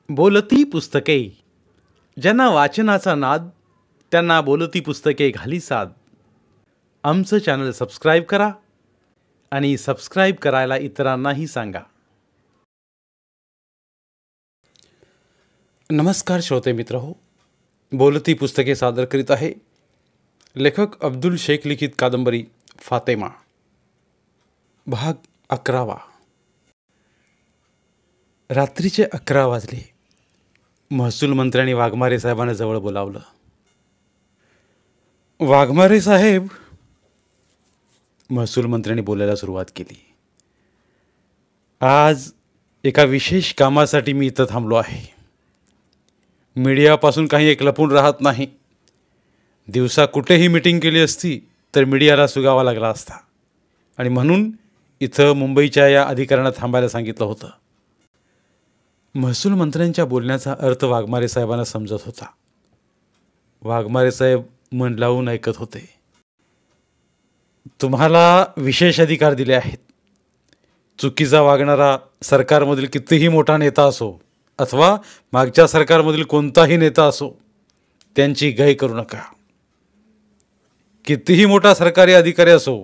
बोलती पुस्तके. ज्यांना वाचनाचा नाद त्यांना बोलती पुस्तके घाली साद. आमचं चॅनल सबस्क्राईब करा आणि सबस्क्राईब करायला इतरांनाही सांगा. नमस्कार श्रोते मित्र हो, बोलती पुस्तके सादर करीत आहे लेखक अब्दुल शेख लिखित कादंबरी फातेमा, भाग 11. रात्रीचे 11 वाजले. महसूल मंत्र्यांनी वाघमारे साहेबांना जवळ बोलावलं. वाघमारे साहेब, महसूल मंत्र्यांनी बोलायला सुरुवात केली. आज एका विशेष कामासाठी मी इथं थांबलो आहे. मीडियापासून काही एक लपून राहत नाही. दिवसा कुठेही मीटिंग केली असती तर मीडियाला सुगावा लागला असता आणि म्हणून इथं मुंबईच्या या अधिकाऱ्यांना थांबायला सांगितलं होतं. महसूल मंत्र्यांच्या बोलण्याचा अर्थ वाघमारे साहेबांना समजत होता. वाघमारे साहेब मन लावून ऐकत होते. तुम्हाला विशेष अधिकार दिले आहेत. चुकीचा वागणारा सरकारमधील कितीही मोठा नेता असो अथवा मागच्या सरकारमधील कोणताही नेता असो, त्यांची गय करू नका. कितीही मोठा सरकारी अधिकारी असो,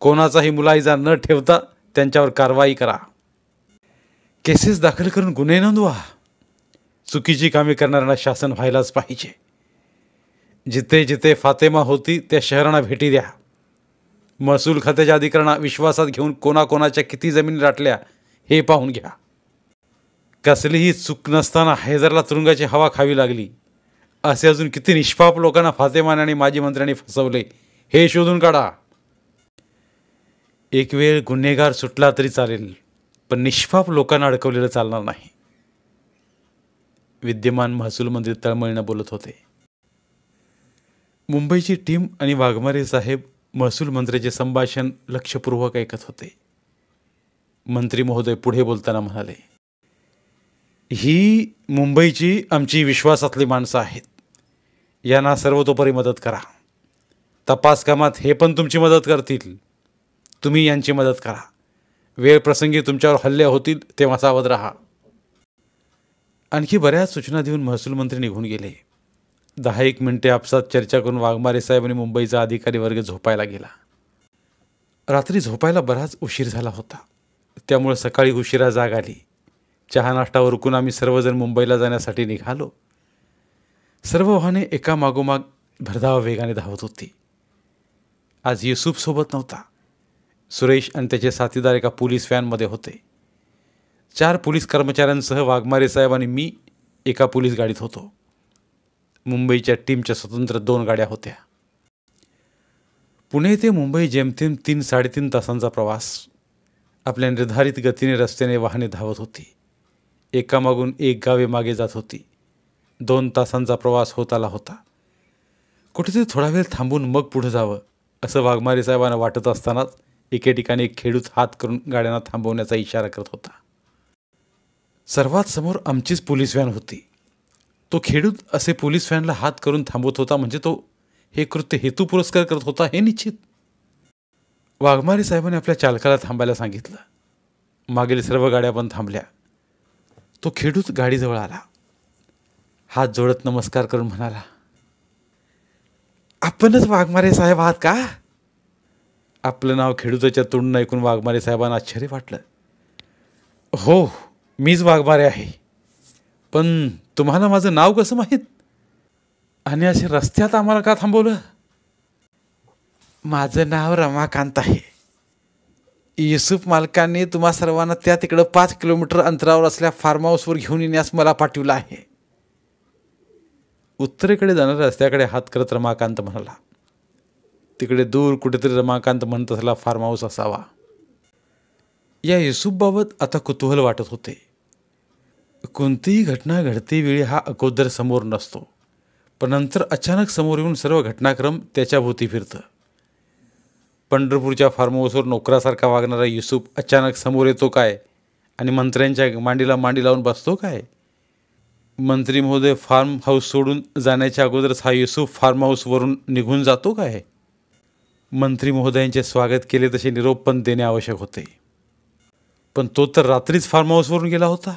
कोणाचाही मुलाहिजा न ठेवता त्यांच्यावर कारवाई करा. केसेस दाखल करून गुन्हे नोंदवा. चुकीची कामे करणाऱ्यांना शासन व्हायलाच पाहिजे. जिथे जिथे फातेमा होती त्या शहरांना भेटी द्या. महसूल खात्याच्या अधिकाऱ्यांना विश्वासात घेऊन कोणाकोणाच्या किती जमिनी लाटल्या हे पाहून घ्या. कसलीही चूक नसताना हैदरला तुरुंगाची हवा खावी लागली असे अजून किती निष्पाप लोकांना फातेमाने आणि माजी मंत्र्यांनी फसवले हे शोधून काढा. एक वेळ गुन्हेगार सुटला तरी चालेल, पण निष्पाप लोकांना अडकवलेलं चालणार नाही. विद्यमान महसूल मंत्री तळमळीनं बोलत होते. मुंबईची टीम आणि वाघमारे साहेब महसूल मंत्र्याचे संभाषण लक्षपूर्वक ऐकत होते. मंत्री महोदय पुढे बोलताना म्हणाले, ही मुंबईची आमची विश्वासातली माणसं आहेत. यांना सर्वतोपरी मदत करा. तपास कामात हे पण तुमची मदत करतील. तुम्ही यांची मदत करा. वेळ प्रसंगी तुमच्यावर हल्ले होतील तेव्हा सावध राहा. आणखी बऱ्याच सूचना देऊन महसूल मंत्री निघून गेले. 10-1 मिनिटे आपसात चर्चा करून वाघमारे साहेब आणि मुंबईचा अधिकारी वर्ग झोपायला गेला. रात्री झोपायला बराच उशीर झाला होता, त्यामुळे सकाळी उशिरा जाग आली. चहा नाश्ता उरकून आम्ही सर्वजण मुंबईला जाण्यासाठी निघालो. सर्व वाहने एका मागोमाग भरधाव वेगाने धावत होती. आज युसूफ सोबत नव्हता. सुरेश आणि त्याचे साथीदार एका पोलीस व्हॅनमध्ये होते. 4 पोलीस कर्मचाऱ्यांसह वाघमारे साहेब आणि मी एका पोलीस गाडीत होतो. मुंबईच्या टीमच्या स्वतंत्र 2 गाड्या होत्या. पुणे ते मुंबई जेमतेम 3-3.5 तासांचा प्रवास. आपल्या निर्धारित गतीने रस्त्याने वाहने धावत होती. एकामागून एक गावे मागे जात होती. 2 तासांचा प्रवास होत आला होता. कुठेतरी थोडा वेळ थांबून मग पुढे जावं असं वाघमारे साहेबांना वाटत असतानाच एके ठिकाणी एक खेडूत हात करून गाड्यांना थांबवण्याचा इशारा करत होता. सर्वात समोर आमचीच पोलीस व्हॅन होती. तो खेडूत असे पोलीस व्हॅनला हात करून थांबवत होता म्हणजे तो हे कृत्य हेतू पुरस्कार करत होता हे निश्चित. वाघमारे साहेबांनी आपल्या चालकाला थांबायला सांगितलं. मागील सर्व गाड्या पण थांबल्या. तो खेडूत गाडीजवळ आला. हात जोडत नमस्कार करून म्हणाला, आपणच वाघमारे साहेब आहात का? आपलं नाव खेडूताच्या तोंडून ऐकून वाघमारे साहेबांना आश्चर्य वाटलं. हो, मीच वाघमारे आहे. पण तुम्हाला माझं नाव कसं माहीत? आणि असे रस्त्यात आम्हाला का थांबवलं? माझं नाव रमाकांत आहे. युसूफ मालकांनी तुम्हा सर्वांना त्या तिकडं 5 किलोमीटर अंतरावर असल्या फार्म हाऊसवर घेऊन येण्यास मला पाठवलं आहे. उत्तरेकडे जाणाऱ्या रस्त्याकडे हात करत रमाकांत म्हणाला. तिकडे दूर कुठेतरी रमाकांत म्हणत असलेला फार्म हाऊस असावा. या युसूफबाबत आता कुतूहल वाटत होते. कोणतीही घटना घडते वेळी हा अगोदर समोर नसतो, पण नंतर अचानक समोर येऊन सर्व घटनाक्रम त्याच्या भोवती फिरतं. पंढरपूरच्या फार्म हाऊसवर नोकरासारखा वागणारा युसूफ अचानक समोर येतो काय आणि मंत्र्यांच्या मांडीला मांडी लावून बसतो काय? मंत्री महोदय फार्म हाऊस सोडून जाण्याच्या अगोदरच हा युसूफ फार्म हाऊसवरून निघून जातो काय? मंत्री महोदयांचे स्वागत केले तसे निरोप पण देणे आवश्यक होते. पण तो तर रात्रीच फार्म हाऊसवरून गेला होता.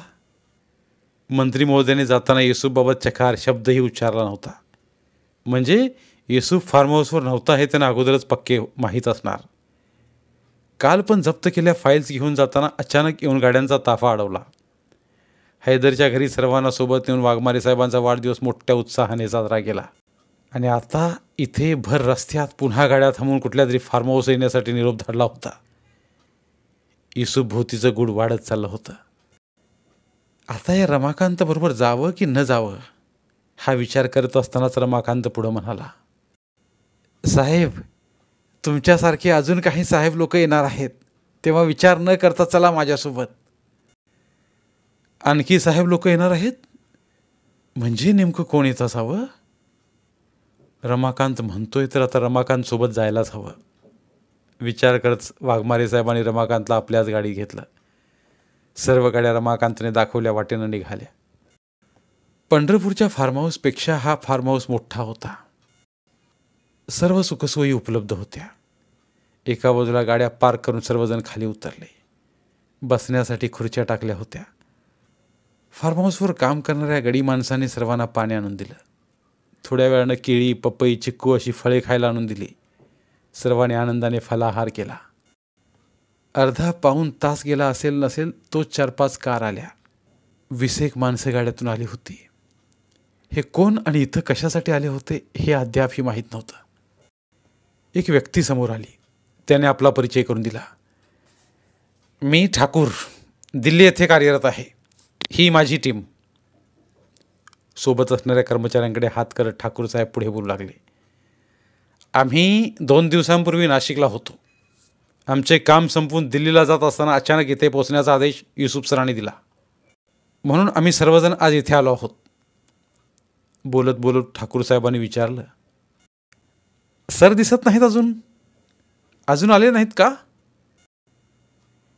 मंत्री महोदयाने जाताना युसूफबाबत चकार शब्दही उच्चारला नव्हता. म्हणजे युसूफ फार्म हाऊसवर नव्हता हे त्यांना अगोदरच पक्के माहीत असणार. काल पण जप्त केलेल्या फाईल्स घेऊन जाताना अचानक येऊन गाड्यांचा ताफा अडवला. हैदरच्या घरी सर्वांना सोबत नेऊन वाघमारे साहेबांचा वाढदिवस मोठ्या उत्साहाने साजरा केला. आणि आता इथे भर रस्त्यात पुन्हा गाड्या थांबून कुठल्या तरी फार्म हाऊस येण्यासाठी निरोप धाडला होता. युसूफ भोवतीचं गुढ वाढत चाललं होतं. आता या रमाकांत बरोबर जावं की न जावं हा विचार करत असतानाच रमाकांत पुढं म्हणाला, साहेब, तुमच्यासारखे अजून काही साहेब लोक येणार आहेत, तेव्हा विचार न करता चला माझ्यासोबत. आणखी साहेब लोक येणार आहेत म्हणजे नेमकं कोण येत असावं? रमाकांत म्हणतोय तर आता रमाकांत सोबत जायलाच हवं. विचार करत वाघमारे साहेबांनी रमाकांतला आपल्याच गाडी घेतलं. सर्व गाड्या रमाकांतने दाखवल्या वाटेनं निघाल्या. पंढरपूरच्या फार्म हाऊसपेक्षा हा फार्म हाऊस मोठा होता. सर्व सुखसोयी उपलब्ध होत्या. एका बाजूला गाड्या पार्क करून सर्वजण खाली उतरले. बसण्यासाठी खुर्च्या टाकल्या होत्या. फार्म हाऊसवर काम करणाऱ्या गडी माणसांनी सर्वांना पाणी आणून दिलं. थोड्या वेळानं केळी, पपई, चिक्कू अशी फळे खायला आणून दिली. सर्वांनी आनंदाने फलाहार केला. अर्धा पाऊण तास गेला असेल नसेल तो 4-5 कार आल्या. 20 माणसं गाड्यातून आली होती. हे कोण आणि इथं कशासाठी आले होते हे अद्यापही माहीत नव्हतं. एक व्यक्ती समोर आली. त्याने आपला परिचय करून दिला. मी ठाकूर, दिल्ली येथे कार्यरत आहे. ही माझी टीम. सोबत असणाऱ्या कर्मचाऱ्यांकडे हात करत ठाकूर साहेब पुढे बोलू लागले. आम्ही 2 दिवसांपूर्वी नाशिकला होतो. आमचे काम संपवून दिल्लीला जात असताना अचानक इथे पोहोचण्याचा आदेश युसूफ सरांनी दिला. म्हणून आम्ही सर्वजण आज इथे आलो आहोत. बोलत बोलत ठाकूर साहेबांनी विचारलं, सर दिसत नाहीत अजून आले नाहीत का?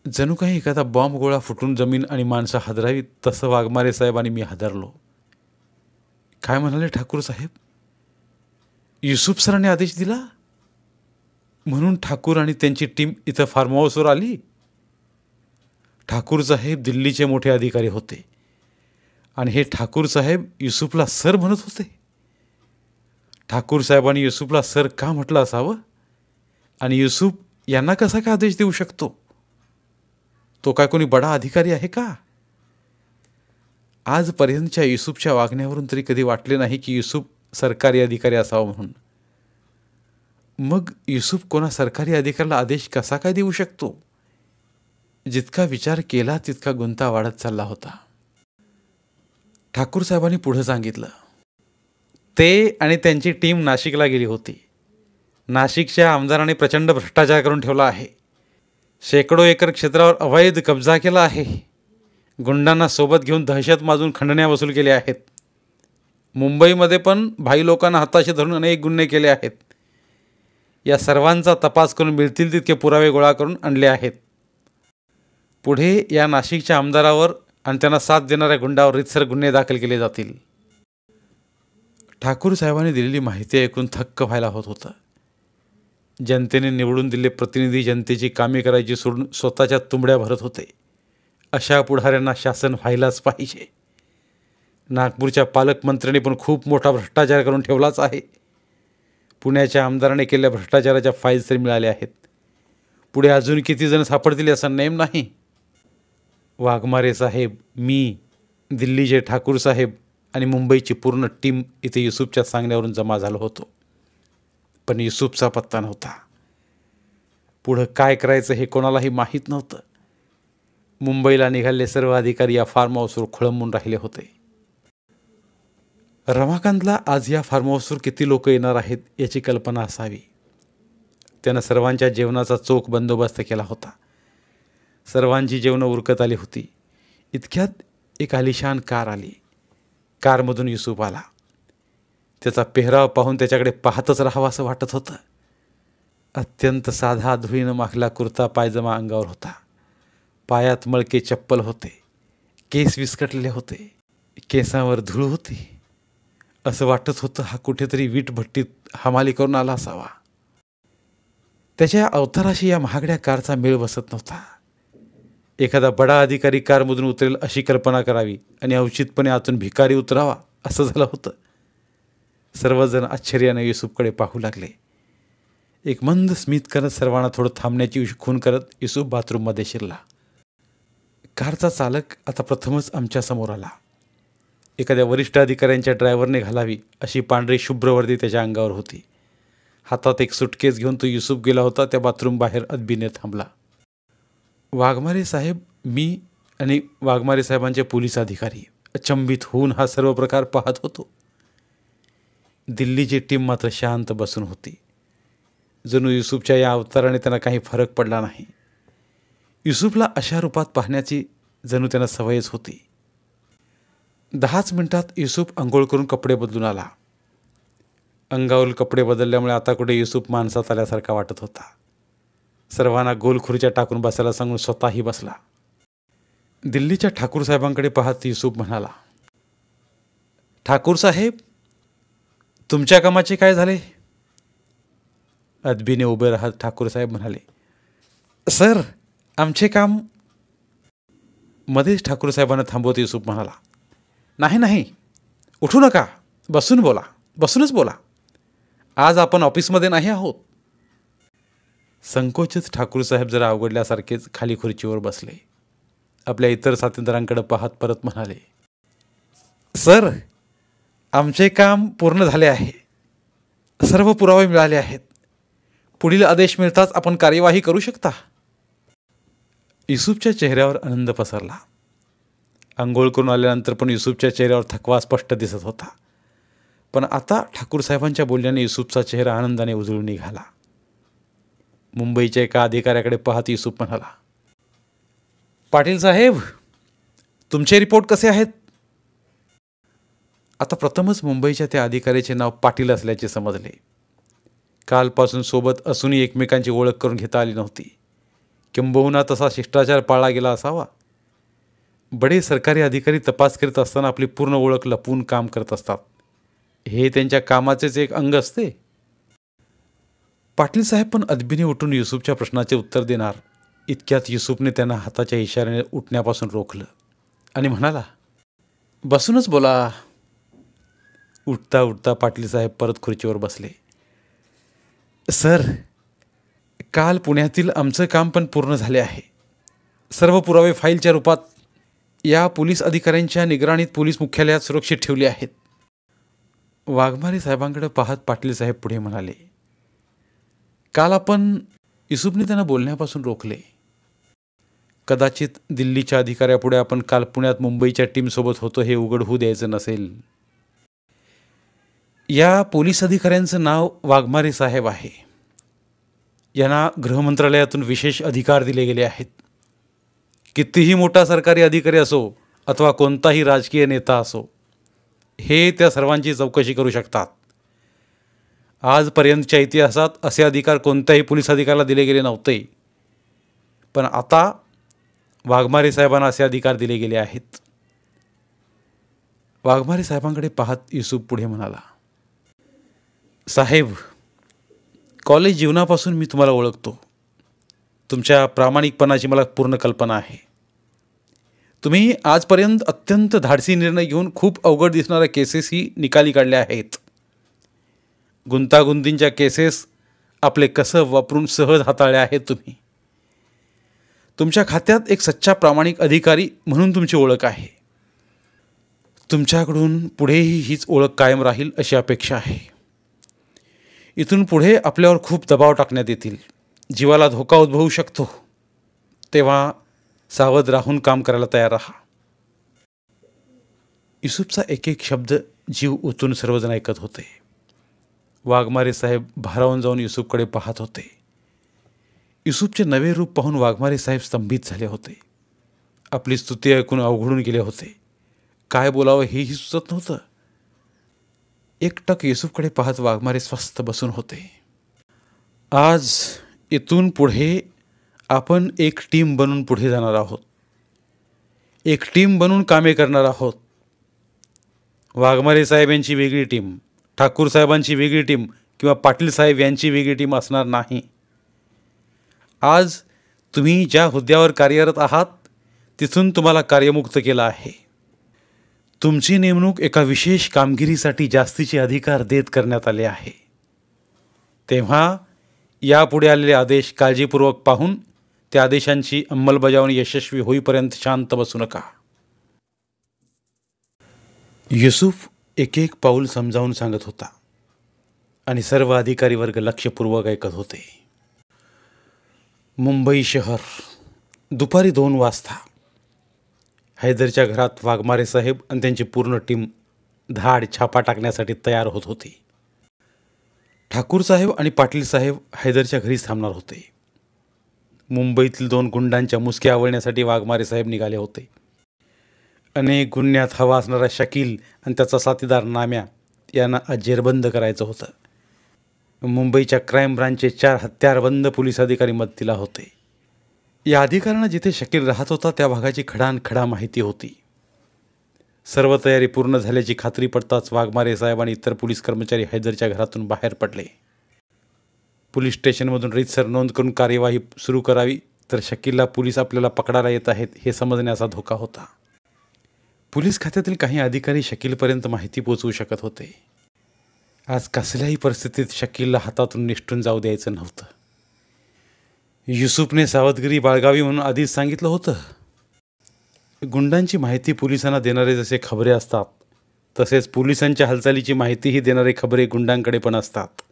जणू काही एखादा बॉम्ब गोळा फुटून जमीन आणि माणसं हादरावीत तसं वाघमारे साहेब आणि मी हादरलो. काय म्हणाले ठाकूर साहेब? युसूफ सरांनी आदेश दिला म्हणून ठाकूर आणि त्यांची टीम इथं फार्म हाऊसवर आली? ठाकूर साहेब दिल्लीचे मोठे अधिकारी होते आणि हे ठाकूर साहेब युसूफला सर म्हणत होते. ठाकूर साहेबांनी युसूफला सर का म्हटलं असावं आणि युसूफ यांना कसा काय आदेश देऊ शकतो? तो काय कोणी बडा अधिकारी आहे का? आजपर्यंतच्या युसूफच्या वागण्यावरून तरी कधी वाटले नाही की युसूफ सरकारी अधिकारी असावा म्हणून. मग युसूफ कोणा सरकारी अधिकाऱ्याला आदेश कसा काय देऊ शकतो? जितका विचार केला तितका गुंता वाढत चालला होता. ठाकूर साहेबांनी पुढे सांगितलं, ते आणि त्यांची टीम नाशिकला गेली होती. नाशिकच्या आमदाराने प्रचंड भ्रष्टाचार करून ठेवला आहे. शेकडो एकर क्षेत्रावर अवैध कब्जा केला आहे. गुंडांना सोबत घेऊन दहशत माजून खंडण्या वसूल केल्या आहेत. मुंबईमध्ये पण भाई लोकांना हाताशी धरून अनेक गुन्हे केले आहेत. या सर्वांचा तपास करून मिळतील तितके पुरावे गोळा करून आणले आहेत. पुढे या नाशिकच्या आमदारावर आणि त्यांना साथ देणाऱ्या गुंडावर रितसर गुन्हे दाखल केले जातील. ठाकूर साहेबांनी दिलेली माहिती ऐकून थक्क व्हायला होत होतं. जनतेने निवडून दिलेले प्रतिनिधी जनतेची कामे करायची सोडून स्वतःच्या तुंबड्या भरत होते. अशा पुढाऱ्यांना शासन व्हायलाच पाहिजे. नागपूरच्या पालकमंत्र्यांनी पण खूप मोठा भ्रष्टाचार करून ठेवलाच आहे. पुण्याच्या आमदाराने केलेल्या भ्रष्टाचाराच्या फाईल्स तरी मिळाल्या आहेत. पुढे अजून किती जण सापडतील याचा नेम नाही. वाघमारे साहेब, मी, दिल्लीचे ठाकूर साहेब आणि मुंबईची पूर्ण टीम इथे युसूफच्या सांगण्यावरून जमा झालो होतो. पण युसूफचा पत्ता नव्हता. पुढं काय करायचं हे कोणालाही माहीत नव्हतं. मुंबईला निघालेले सर्व अधिकारी या फार्म हाऊसवर खोळंबून राहिले होते. रमाकांतला आज या फार्म हाऊसवर किती लोक येणार आहेत याची कल्पना असावी. त्यानं सर्वांच्या जेवणाचा चोख बंदोबस्त केला होता. सर्वांची जेवणं उरकत आली होती. इतक्यात एक आलिशान कार आली. कारमधून युसूफ आला. त्याचा पेहराव पाहून त्याच्याकडे पाहतच राहावं असं वाटत होतं. अत्यंत साधा धुळीनं माखला कुर्ता पायजमा अंगावर होता. पायात मळके चप्पल होते. केस विस्कटलेले होते. केसांवर धूळ होती. असं वाटत होतं हा कुठेतरी वीटभट्टीत हमाली करून आला असावा. त्याच्या अवताराशी या महागड्या कारचा मेळ बसत नव्हता. एखादा बडा अधिकारी कारमधून उतरेल अशी कल्पना करावी आणि अवचितपणे आतून भिकारी उतरावा असं झालं होतं. सर्वजण आश्चर्याने युसुफकडे पाहू लागले. एक मंद स्मित करत सर्वांना थोडं थांबण्याची खूण करत युसुफ बाथरूममध्ये शिरला. कारचा चालक आता प्रथमच आमच्या समोर आला. एखाद्या वरिष्ठ अधिकाऱ्यांच्या ड्रायव्हरने घालावी अशी पांढरी शुभ्र वर्दी त्याच्या अंगावर होती. हातात एक सुटकेस घेऊन तो युसुफ गेला होता त्या बाथरूम बाहेर अदबीने थांबला. वाघमारे साहेब, मी आणि वाघमारे साहेबांचे पोलीस अधिकारी अचंबित होऊन हा सर्व प्रकार पाहत होतो. दिल्लीची टीम मात्र शांत बसून होती. जणू युसुफच्या या अवताराने त्यांना काही फरक पडला नाही. युसुफला अशा रूपात पाहण्याची जणू त्यांना सवयच होती. 10च मिनिटात युसुफ अंघोळ करून कपडे बदलून आला. अंगावर कपडे बदलल्यामुळे आता कुठे युसुफ माणसात आल्यासारखा वाटत होता. सर्वांना गोल खुर्च्या टाकून बसायला सांगून स्वतःही बसला. दिल्लीच्या ठाकूर साहेबांकडे पाहत युसुफ म्हणाला, ठाकूर साहेब, तुमच्या कामाचे काय झाले? अदबीने उभे राहत ठाकूर साहेब म्हणाले, सर, आमचे काम. मध्येच ठाकूर साहेबांना थांबवत युसुफ म्हणाला, नाही नाही, उठू नका, बसूनच बोला. आज आपण ऑफिसमध्ये नाही आहोत. संकोचित ठाकूर साहेब जरा अवघडल्यासारखेच खाली खुर्चीवर बसले. आपल्या इतर साथीदारांकडे पाहत परत म्हणाले, सर, आमचे काम पूर्ण झाले आहे. सर्व पुरावे मिळाले आहेत. पुढील आदेश मिळताच आपण कार्यवाही करू शकता. युसुफच्या चेहऱ्यावर आनंद पसरला. अंघोळ करून आल्यानंतर पण युसुफच्या चेहऱ्यावर थकवा स्पष्ट दिसत होता. पण आता ठाकूर साहेबांच्या बोलण्याने युसुफचा चेहरा आनंदाने उजळून निघाला. मुंबईच्या एका अधिकाऱ्याकडे पाहत युसुफ म्हणाला, पाटील साहेब, तुमचे रिपोर्ट कसे आहेत? आता प्रथमच मुंबईच्या त्या अधिकाऱ्याचे नाव पाटील असल्याचे समजले. कालपासून सोबत असूनही एकमेकांची ओळख करून घेता आली नव्हती. किंबहुना तसा शिष्टाचार पाळला गेला असावा. बडे सरकारी अधिकारी तपास करीत असताना आपली पूर्ण ओळख लपवून काम करत असतात. हे त्यांच्या कामाचेच एक अंग असते. पाटील साहेब पण अदबीने उठून युसुफच्या प्रश्नाचे उत्तर देणार इतक्यात युसुफने त्यांना हाताच्या इशाऱ्याने उठण्यापासून रोखलं आणि म्हणाला, बसूनच बोला. उठता उठता पाटील साहेब परत खुर्चीवर बसले. सर, काल पुण्यातील आमचं काम पण पूर्ण झाले आहे. सर्व पुरावे फाईलच्या रूपात या पोलीस अधिकाऱ्यांच्या निगराणीत पोलीस मुख्यालयात सुरक्षित ठेवले आहेत. वाघमारे साहेबांकडे पाहत पाटील साहेब पुढे म्हणाले, काल आपण. युसुफने त्यांना बोलण्यापासून रोखले. कदाचित दिल्लीच्या अधिकाऱ्यापुढे आपण काल पुण्यात मुंबईच्या टीमसोबत होतो हे उघड होऊ द्यायचं नसेल. या पोलीस अधिकाऱ्यांचं नाव वाघमारे साहेब आहे. यांना गृहमंत्रालयातून विशेष अधिकार दिले गेले आहेत. कितीही मोठा सरकारी अधिकारी असो अथवा कोणताही राजकीय नेता असो, हे त्या सर्वांची चौकशी करू शकतात. आजपर्यंतच्या इतिहासात असे अधिकार कोणत्याही पोलीस अधिकाऱ्याला दिले गेले नव्हते. पण आता वाघमारे साहेबांना असे अधिकार दिले गेले आहेत. वाघमारे साहेबांकडे पाहत युसुफ पुढे म्हणाला, साहेब, कॉलेज जीवनापासून मी तुम्हाला ओळखतो. तुमच्या प्रामाणिकपणाची मला पूर्ण कल्पना आहे. तुम्ही आजपर्यंत अत्यंत धाडसी निर्णय घेऊन खूप अवघड दिसणाऱ्या केसेसही निकाली काढल्या आहेत. गुंतागुंतींच्या केसेस आपले कसं वापरून सहज हाताळल्या आहेत तुम्ही. तुमच्या खात्यात एक सच्चा प्रामाणिक अधिकारी म्हणून तुमची ओळख आहे. तुमच्याकडून पुढेही हीच ओळख कायम राहील अशी अपेक्षा आहे. इथून पुढे आपल्यावर खूप दबाव टाकण्यात येतील. जीवाला धोका उद्भवू शकतो. तेव्हा सावध राहून काम करायला तयार राहा. युसुफचा एक एक शब्द जीव ओतून सर्वजण ऐकत होते. वाघमारे साहेब भारावून जाऊन युसुफकडे पाहत होते. युसुफचे नवे रूप पाहून वाघमारे साहेब स्तंभित झाले होते. आपली स्तुती ऐकून अवघडून गेले होते. काय बोलावं हेही सुचत नव्हतं. एकटक युसुफकडे पाहत वाघमारे स्वस्थ बसून होते. आज इथून पुढे आपण एक टीम बनून पुढे जाणार आहोत. एक टीम बनून कामे करणार आहोत. वाघमारे साहेब यांची वेगळी टीम, ठाकूर साहेबांची वेगळी टीम किंवा पाटील साहेब यांची वेगळी टीम असणार नाही. आज तुम्ही ज्या हुद्द्यावर कार्यरत आहात तिथून तुम्हाला कार्यमुक्त केलं आहे. तुमची नेमणूक एका विशेष कामगिरीसाठी जास्तीचे अधिकार देत करण्यात आले आहे. तेव्हा यापुढे आलेले आदेश काळजीपूर्वक पाहून त्या आदेशांची अंमलबजावणी यशस्वी होईपर्यंत शांत बसू नका. युसूफ एक एक पाऊल समजावून सांगत होता आणि सर्व अधिकारी वर्ग लक्षपूर्वक ऐकत होते. मुंबई शहर दुपारी 2 वाजता. हैदरच्या घरात वाघमारे साहेब आणि त्यांची पूर्ण टीम धाड छापा टाकण्यासाठी तयार होत होती. ठाकूर साहेब आणि पाटील साहेब हैदरच्या घरीच थांबणार होते. मुंबईतील 2 गुंडांच्या मुसक्या आवळण्यासाठी वाघमारे साहेब निघाले होते. अनेक गुन्ह्यात हवा असणारा शकील आणि त्याचा साथीदार नाम्या यांना आज जेरबंद करायचं होतं. मुंबईच्या क्राईम ब्रांचचे 4 हत्यारबंद पोलीस अधिकारी मदतीला होते. या अधिकाऱ्यांना जिथे शकील राहत होता त्या भागाची खडानखडा माहिती होती. सर्व तयारी पूर्ण झाल्याची खात्री पडताच वाघमारे साहेब आणि इतर पोलीस कर्मचारी हैदरच्या घरातून बाहेर पडले. पोलीस स्टेशनमधून रीतसर नोंद करून कार्यवाही सुरू करावी, तर शकीलला पोलीस आपल्याला पकडायला येत आहेत हे समजण्याचा धोका होता. पोलीस खात्यातील काही अधिकारी शकीलपर्यंत माहिती पोचवू शकत होते. आज कसल्याही परिस्थितीत शकीलला हातातून निसटून जाऊ द्यायचं नव्हतं. युसूफने सावधगिरी बाळगावी म्हणून आधीच सांगितलं होतं. गुंडांची माहिती पोलिसांना देणारे जसे खबरे असतात, तसेच पोलिसांच्या हालचालीची माहितीही देणारे खबरे गुंडांकडे पण असतात.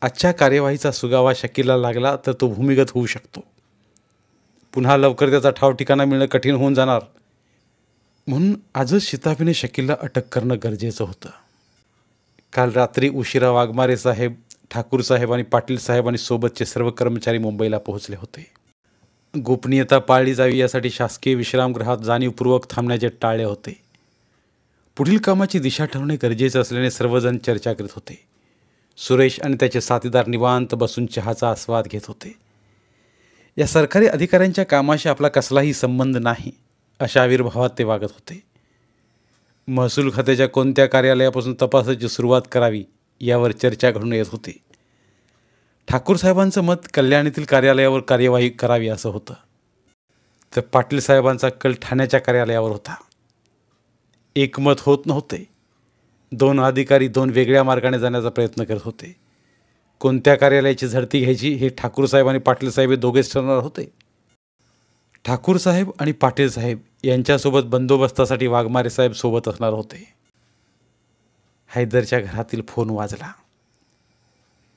आजच्या कार्यवाहीचा सुगावा शकीलला लागला तर तो भूमिगत होऊ शकतो. पुन्हा लवकर त्याचा ठाव ठिकाणा मिळणं कठीण होऊन जाणार. म्हणून आजच शिताफीने शकीलला अटक करणं गरजेचं होतं. काल रात्री उशिरा वाघमारे साहेब, ठाकूर साहेब आणि पाटील साहेब आणि सोबतचे सर्व कर्मचारी मुंबईला पोहोचले होते. गोपनीयता पाळली जावी यासाठी शासकीय विश्रामगृहात जाणीवपूर्वक थांबण्याचे टाळले होते. पुढील कामाची दिशा ठरवणे गरजेचे असल्याने सर्वजण चर्चा करीत होते. सुरेश आणि त्याचे साथीदार निवांत बसून चहाचा आस्वाद घेत होते. या सरकारी अधिकाऱ्यांच्या कामाशी आपला कसलाही संबंध नाही अशा आविर्भावात ते वागत होते. महसूल खात्याच्या कोणत्या कार्यालयापासून तपासाची सुरुवात करावी यावर चर्चा घडून येत होती. ठाकूर साहेबांचं मत कल्याणीतील कार्यालयावर कार्यवाही करावी असं होतं, तर पाटील साहेबांचा कल ठाण्याच्या कार्यालयावर होता. एकमत होत नव्हते. 2 अधिकारी 2 वेगळ्या मार्गाने जाण्याचा प्रयत्न करत होते. कोणत्या कार्यालयाची झडती घ्यायची हे ठाकूर साहेब आणि पाटील साहेब हे दोघेच ठरणार होते. ठाकूर साहेब आणि पाटील साहेब यांच्यासोबत बंदोबस्तासाठी वाघमारे साहेब सोबत असणार होते. हैदरच्या घरातील फोन वाजला.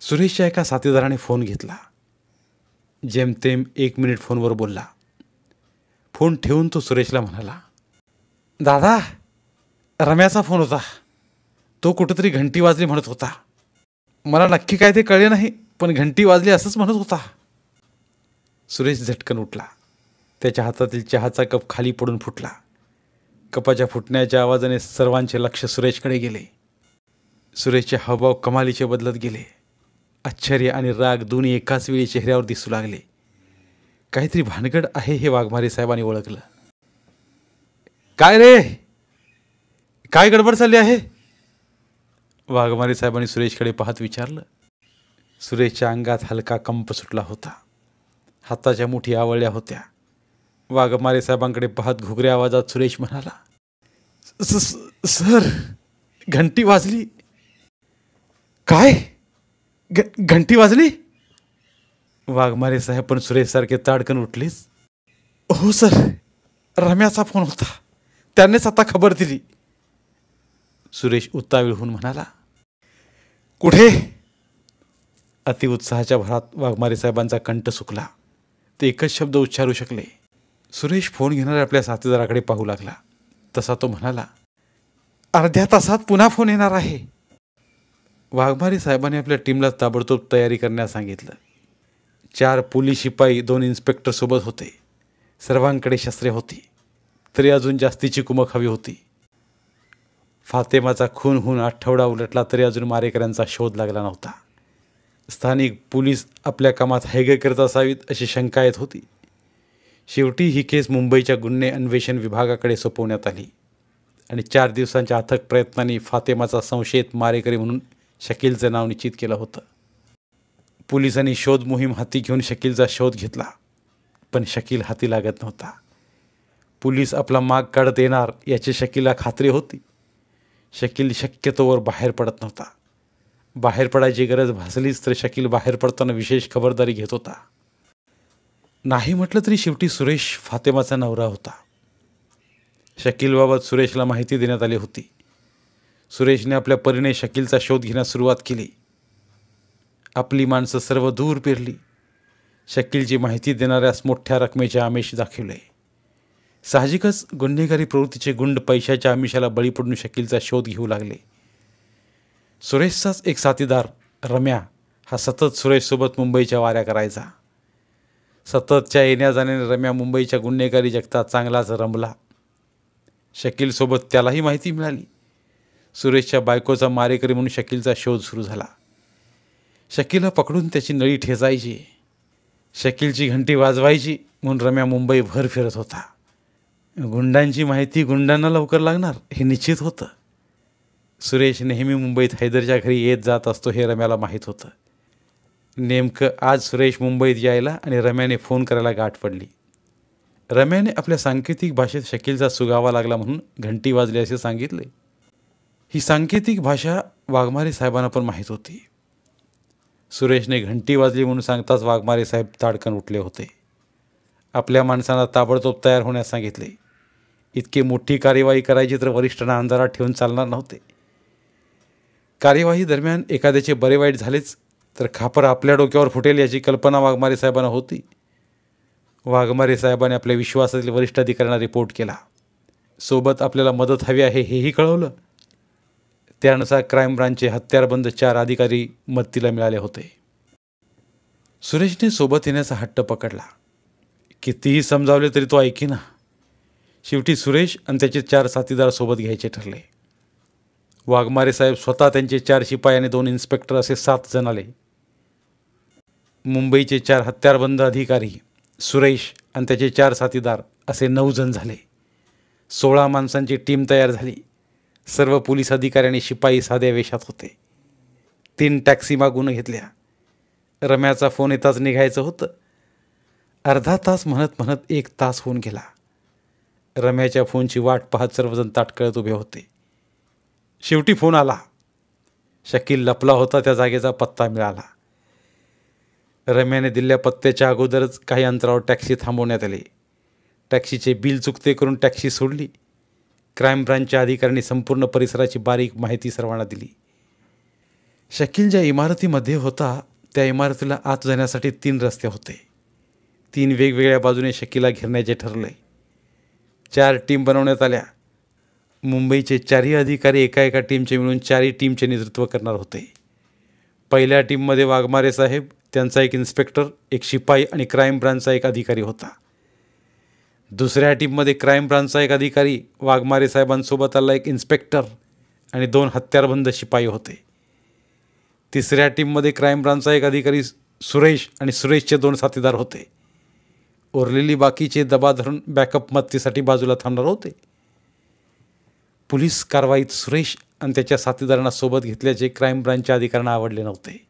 सुरेशच्या एका साथीदाराने फोन घेतला. जेमतेम 1 मिनिट फोनवर बोलला. फोन ठेवून तो सुरेशला म्हणाला, दादा, रम्याचा फोन होता. तो कुठंतरी घंटी वाजली म्हणत होता. मला नक्की काय ते कळले नाही, पण घंटी वाजली असंच म्हणत होता. सुरेश झटकन उठला. त्याच्या हातातील चहाचा कप खाली पडून फुटला. कपाच्या फुटण्याच्या आवाजाने सर्वांचे लक्ष सुरेशकडे गेले. सुरेशचे हावभाव कमालीचे बदलत गेले. आश्चर्य आणि राग दोन्ही एकाच वेळी चेहऱ्यावर दिसू लागले. काहीतरी भानगड आहे हे वाघमारे साहेबांनी ओळखलं. काय रे, काय गडबड चालली आहे? वाघमारे साहेबांनी सुरेशकडे पाहत विचारलं. सुरेशच्या अंगात हलका कंप सुटला होता. हाताच्या मुठी आवळल्या होत्या. वाघमारे साहेबांकडे पाहत घुगऱ्या आवाजात सुरेश म्हणाला, सर, घंटी वाजली. काय? घंटी वाजली? वाघमारे साहेब पण सुरेशसारखे ताडकन उठलेच. हो सर, रम्याचा फोन होता, त्यानेच आता खबर दिली. सुरेश उत्तावीळ होऊन म्हणाला. कुठे? अतिउत्साहाच्या भरात वाघमारे साहेबांचा कंठ सुकला. ते एकच शब्द उच्चारू शकले. सुरेश फोन घेणाऱ्या आपल्या साथीदाराकडे पाहू लागला. तसा तो म्हणाला, अर्ध्या तासात पुन्हा फोन येणार आहे. वाघमारे साहेबांनी आपल्या टीमला ताबडतोब तयारी करण्यास सांगितलं. 4 पोलीस शिपाई, 2 इन्स्पेक्टर सोबत होते. सर्वांकडे शस्त्रे होती, तरी अजून जास्तीची कुमक हवी होती. फातेमाचा खून होऊन आठवडा उलटला तरी अजून मारेकऱ्यांचा शोध लागला नव्हता. स्थानिक पोलीस आपल्या कामात हैगे करत असावीत अशी शंका येत होती. शेवटी ही केस मुंबईच्या गुन्हे अन्वेषण विभागाकडे सोपवण्यात आली आणि 4 दिवसांच्या अथक प्रयत्नांनी फातेमाचा संशयित मारेकरी म्हणून शकीलचं नाव निश्चित केलं होतं. पोलिसांनी शोध मोहीम हाती घेऊन शकीलचा शोध घेतला, पण शकील हाती लागत नव्हता. पोलीस आपला माग काढत येणार याची शकीलला खात्री होती. शकील शक्यतोवर बाहेर पडत नव्हता. बाहेर पडायची गरज भासलीच तर शकील बाहेर पडताना विशेष खबरदारी घेत होता. नाही म्हटलं तरी शेवटी सुरेश फातेमाचा नवरा होता. शकीलबाबत सुरेशला माहिती देण्यात आली होती. सुरेशने आपल्या परीने शकीलचा शोध घेण्यास सुरुवात केली. आपली माणसं सर्व दूर पेरली. शकीलची माहिती देणाऱ्यास मोठ्या रकमेचे आमिष दाखवले. साहजिकच गुन्हेगारी प्रवृत्तीचे गुंड पैशाच्या आमिषाला बळी पडून शकीलचा शोध घेऊ लागले. सुरेशचाच एक साथीदार रम्या हा सतत सुरेशसोबत मुंबईच्या वाऱ्या करायचा. सततच्या येण्या जाण्याने रम्या मुंबईच्या गुन्हेगारी जगतात चांगलाच रमला. शकीलसोबत त्यालाही माहिती मिळाली. सुरेशच्या बायकोचा मारेकरी म्हणून शकीलचा शोध सुरू झाला. शकीलला पकडून त्याची नळी ठेचायची, शकीलची घंटी वाजवायची म्हणून रम्या मुंबईभर फिरत होता. गुंडांची माहिती गुंडांना लवकर लागणार हे निश्चित होतं. सुरेश नेहमी मुंबईत हैदरच्या घरी येत जात असतो हे रम्याला माहीत होतं. नेमकं आज सुरेश मुंबईत यायला आणि रम्याने फोन करायला गाठ पडली. रम्याने आपल्या सांकेतिक भाषेत शकीलचा सुगावा लागला म्हणून घंटी वाजली असे सांगितले. ही सांकेतिक भाषा वाघमारे साहेबांना पण माहीत होती. सुरेशने घंटी वाजली म्हणून सांगताच वाघमारे साहेब ताडकन उठले होते. आपल्या माणसांना ताबडतोब तयार होण्यास सांगितले. इतकी मोठी कार्यवाही करायची तर वरिष्ठांना अंधारात ठेवून चालणार नव्हते. कार्यवाही दरम्यान एखाद्याचे बरे वाईट झालेच तर खापर आपल्या डोक्यावर फुटेल याची कल्पना वाघमारे साहेबांना होती. वाघमारे साहेबांनी आपल्या विश्वासातील वरिष्ठ अधिकाऱ्यांना रिपोर्ट केला. सोबत आपल्याला मदत हवी आहे हेही कळवलं. त्यानुसार क्राईम ब्रांचचे हत्यारबंद 4 अधिकारी मदतीला मिळाले होते. सुरेशने सोबत येण्याचा हट्ट पकडला. कितीही समजावले तरी तो ऐकेना. शेवटी सुरेश आणि त्याचे 4 साथीदार सोबत घ्यायचे ठरले. वाघमारे साहेब स्वतः त्यांचे 4 शिपाई आणि 2 इन्स्पेक्टर असे 7 जण आले. मुंबईचे 4 हत्यारबंद अधिकारी, सुरेश आणि त्याचे 4 साथीदार असे 9 जण झाले. 16 माणसांची टीम तयार झाली. सर्व पोलीस अधिकारी आणि शिपाई साध्या वेशात होते. 3 टॅक्सी मागून घेतल्या. रम्याचा फोन येताच निघायचं होतं. अर्धा तास म्हणत म्हणत 1 तास होऊन गेला. रम्याच्या फोनची वाट पाहत सर्वजण ताटकळत उभे होते. शेवटी फोन आला. शकील लपला होता त्या जागेचा पत्ता मिळाला. रम्याने दिलेल्या पत्त्याच्या अगोदरच काही अंतरावर टॅक्सी थांबवण्यात आली. टॅक्सीचे बिल चुकते करून टॅक्सी सोडली. क्राईम ब्रांचच्या अधिकाऱ्यांनी संपूर्ण परिसराची बारीक माहिती सर्वांना दिली. शकील ज्या इमारतीमध्ये होता त्या इमारतीला आत जाण्यासाठी 3 रस्ते होते. 3 वेगवेगळ्या बाजूने शकीलला घेरण्याचे ठरले. 4 टीम बनवण्यात आल्या. मुंबईचे 4ही अधिकारी एका टीमचे मिळून 4ही टीमचे नेतृत्व करणार होते. पहिल्या टीममध्ये वाघमारे साहेब, त्यांचा एक इन्स्पेक्टर, एक शिपाई आणि क्राईम ब्रांचचा एक अधिकारी होता. दुसऱ्या टीममध्ये क्राईम ब्रांचचा एक अधिकारी, वाघमारे साहेबांसोबत आला एक इन्स्पेक्टर आणि 2 हत्यारबंद शिपाई होते. तिसऱ्या टीममध्ये क्राईम ब्रांचचा एक अधिकारी सुरेश आणि सुरेशचे 2 साथीदार होते. उरलेली बाकीचे दबा धरून बॅकअप मदतीसाठी बाजूला थांबणार होते. पोलीस कारवाईत सुरेश आणि त्याच्या साथीदारांना सोबत घेतल्याचे क्राईम ब्रांचच्या अधिकाऱ्यांना आवडले नव्हते.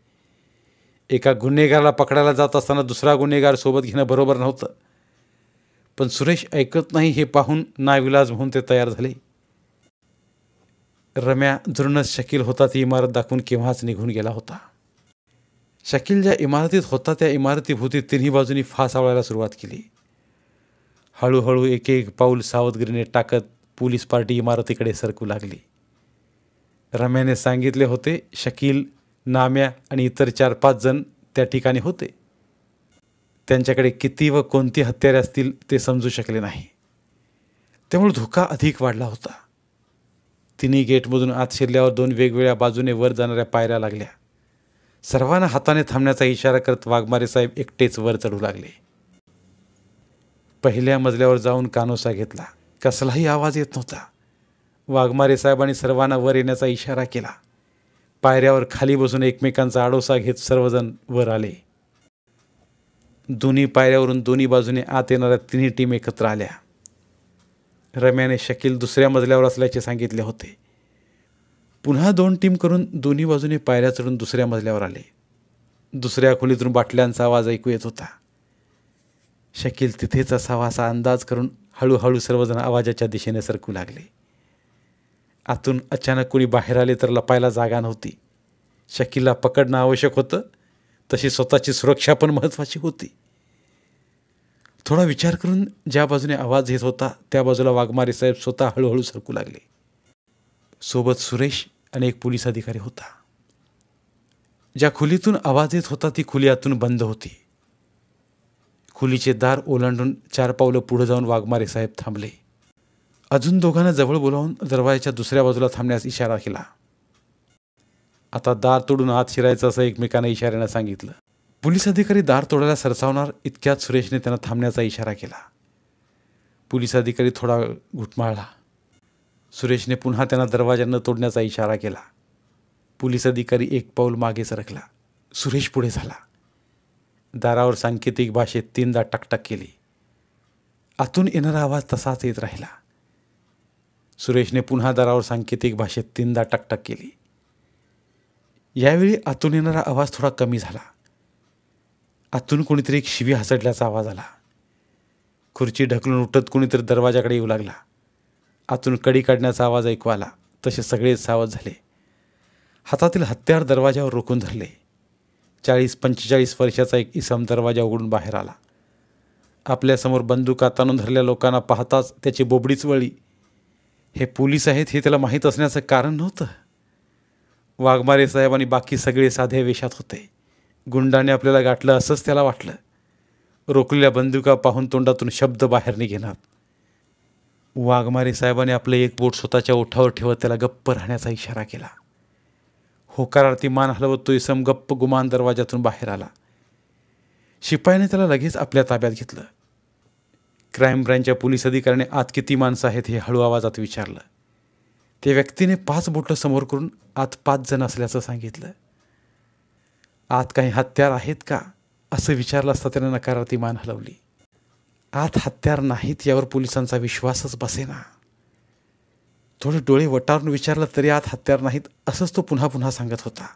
एका गुन्हेगाराला पकडायला जात असताना दुसरा गुन्हेगार सोबत घेणं बरोबर नव्हतं. पण सुरेश ऐकत नाही हे पाहून नाविलाज म्हणून ते तयार झाले. रम्या दुरूनच शकील होता ती इमारत दाखवून केव्हाच निघून गेला होता. शकील ज्या इमारतीत होता त्या इमारतीभोवती 3ही बाजूनी फास आवळायला सुरुवात केली. हळूहळू एक पाऊल सावधगिरीने टाकत पोलीस पार्टी इमारतीकडे सरकू लागली. रम्याने सांगितले होते शकील, नाम्या आणि इतर 4-5 जण त्या ठिकाणी होते. त्यांच्याकडे किती व कोणती हत्यारे असतील ते समजू शकले नाही. त्यामुळे धोका अधिक वाढला होता. 3ही गेटमधून आत शिरल्यावर 2 वेगवेगळ्या बाजूने वर जाणाऱ्या पायऱ्या लागल्या. सर्वांना हाताने थांबण्याचा इशारा करत वाघमारे साहेब एकटेच वर चढू लागले. पहिल्या मजल्यावर जाऊन कानोसा घेतला. कसलाही आवाज येत नव्हता. वाघमारे साहेबांनी सर्वांना वर येण्याचा इशारा केला. पायऱ्यावर खाली बसून एकमेकांचा आडोसा घेत सर्वजण वर आले. दोन्ही पायऱ्यावरून दोन्ही बाजूने आत येणाऱ्या 3ही टीम एकत्र आल्या. रम्याने शकील दुसऱ्या मजल्यावर असल्याचे सांगितले होते. पुन्हा 2 टीम करून दोन्ही बाजूने पायऱ्या चढून दुसऱ्या मजल्यावर आले. दुसऱ्या खोलीतून बाटल्यांचा आवाज ऐकू येत होता. शकील तिथेच असावा असा अंदाज करून हळूहळू सर्वजण आवाजाच्या दिशेने सरकू लागले. आतून अचानक कोणी बाहेर आले तर लपायला जागा नव्हती. शकीलला पकडणं आवश्यक होतं, तशी स्वतःची सुरक्षा पण महत्त्वाची होती. थोडा विचार करून ज्या बाजूने आवाज येत होता त्या बाजूला वाघमारे साहेब स्वतः हळूहळू सरकू लागले. सोबत सुरेश आणि एक पोलीस अधिकारी होता. ज्या खोलीतून आवाज येत होता ती खोली आतून बंद होती. खोलीचे दार ओलांडून 4 पावलं पुढे जाऊन वाघमारे साहेब थांबले. अजून दोघांना जवळ बोलावून दरवाजाच्या दुसऱ्या बाजूला थांबण्यास इशारा केला. आता दार तोडून आत शिरायचं असं एकमेकांना इशाऱ्यानं सांगितलं. पोलीस अधिकारी दार तोडायला सरसावणार इतक्यात सुरेशने त्यांना थांबण्याचा इशारा केला. पोलीस अधिकारी थोडा घुटमाळला. सुरेशने पुन्हा त्यांना दरवाजा न तोडण्याचा इशारा केला. पोलीस अधिकारी 1 पाऊल मागे सरकला. सुरेश पुढे झाला. दारावर सांकेतिक भाषेत 3दा टकटक केली. आतून येणारा आवाज तसाच येत राहिला. सुरेशने पुन्हा दारावर सांकेतिक भाषेत 3दा टकटक केली. यावेळी आतून येणारा आवाज थोडा कमी झाला. आतून कोणीतरी एक शिवी हसडल्याचा आवाज आला. खुर्ची ढकलून उठत कोणीतरी दरवाजाकडे येऊ लागला. आतून कडी काढण्याचा आवाज ऐकू आला. तसे सगळेच सावध झाले. हातातील हत्यार दरवाजावर रोखून धरले. 40-45 वर्षाचा एक इसम दरवाजा उघडून बाहेर आला. आपल्यासमोर बंदुका ताणून धरलेल्या लोकांना पाहताच त्याची बोबडीच वळली. हे पोलीस आहेत हे त्याला माहीत असण्याचं कारण नव्हतं. वाघमारे साहेब आणि बाकी सगळे साध्या वेशात होते. गुंडाने आपल्याला गाठलं असंच त्याला वाटलं. रोखलेल्या बंदुका पाहून तोंडातून शब्द बाहेर निघेनात. वाघमारे साहेबांनी आपलं एक बोट स्वतःच्या ओठावर ठेवत त्याला गप्प राहण्याचा इशारा केला. होकारार्थी मान हलवत तो इसम गप्प गुमान दरवाजातून बाहेर आला. शिपायाने त्याला लगेच आपल्या ताब्यात घेतलं. क्राईम ब्रँचच्या पोलीस अधिकाऱ्याने आत किती माणसं आहेत हे हळू आवाजात विचारलं. त्या व्यक्तीने 5 बोटं समोर करून आत 5 जण असल्याचं सांगितलं. आत काही हत्यार आहेत का असं विचारलं असता त्याने नकारार्थी मान हलवली. आत हत्यार नाहीत यावर पोलिसांचा विश्वासच बसेना. थोडे डोळे वटारून विचारलं तरी आत हत्यार नाहीत असंच तो पुन्हा पुन्हा सांगत होता.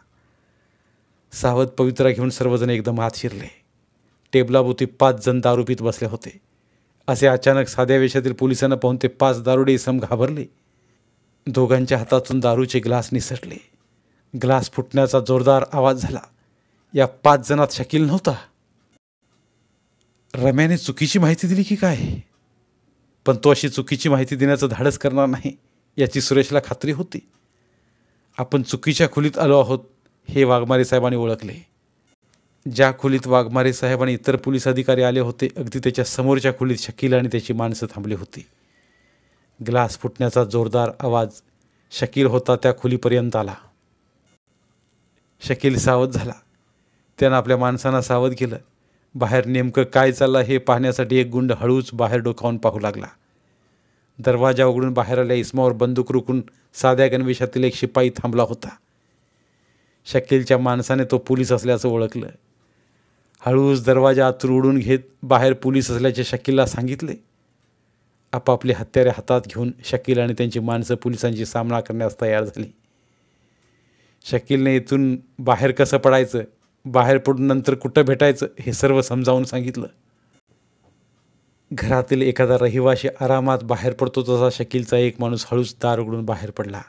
सावध पवित्रा घेऊन सर्वजण एकदम आत शिरले. टेबलाभोवती 5 जण दारू पीत बसले होते. असे अचानक साध्या वेशातील पोलिसांना पाहून ते 5 दारुडे इसम घाबरले. दोघांच्या हातातून दारूचे ग्लास निसटले. ग्लास फुटण्याचा जोरदार आवाज झाला. या 5 जणात शकील नव्हता. रम्याने चुकीची माहिती दिली की काय? पण तो अशी चुकीची माहिती देण्याचं धाडस करणार नाही याची सुरेशला खात्री होती. आपण चुकीच्या खोलीत आलो आहोत हे वाघमारे साहेबांनी ओळखले. ज्या खोलीत वाघमारे साहेब आणि इतर पोलीस अधिकारी आले होते अगदी त्याच्या समोरच्या खोलीत शकील आणि त्याची माणसं थांबली होती. ग्लास फुटण्याचा जोरदार आवाज शकील होता त्या खोलीपर्यंत आला. शकील सावध झाला. त्यानं आपल्या माणसांना सावध केलं. बाहेर नेमकं काय चाललं हे पाहण्यासाठी एक गुंड हळूच बाहेर डोकावून पाहू लागला. दरवाजा उघडून बाहेर आल्या इसमावर बंदूक रोखून साध्या गणवेशातील एक शिपाई थांबला होता. शकीलच्या माणसाने तो पोलीस असल्याचं ओळखलं. हळूच दरवाजा आतून उडून घेत बाहेर पोलीस असल्याचे शकीलला सांगितले. आपापली हत्यारे हातात घेऊन शकील आणि त्यांची माणसं पोलिसांची सामना करण्यास तयार झाली. शकीलने इथून बाहेर कसं पडायचं, बाहेर पडून नंतर कुठं भेटायचं हे सर्व समजावून सांगितलं. घरातील एखादा रहिवाशी आरामात बाहेर पडतो तसा शकीलचा एक माणूस हळूच दार उघडून बाहेर पडला.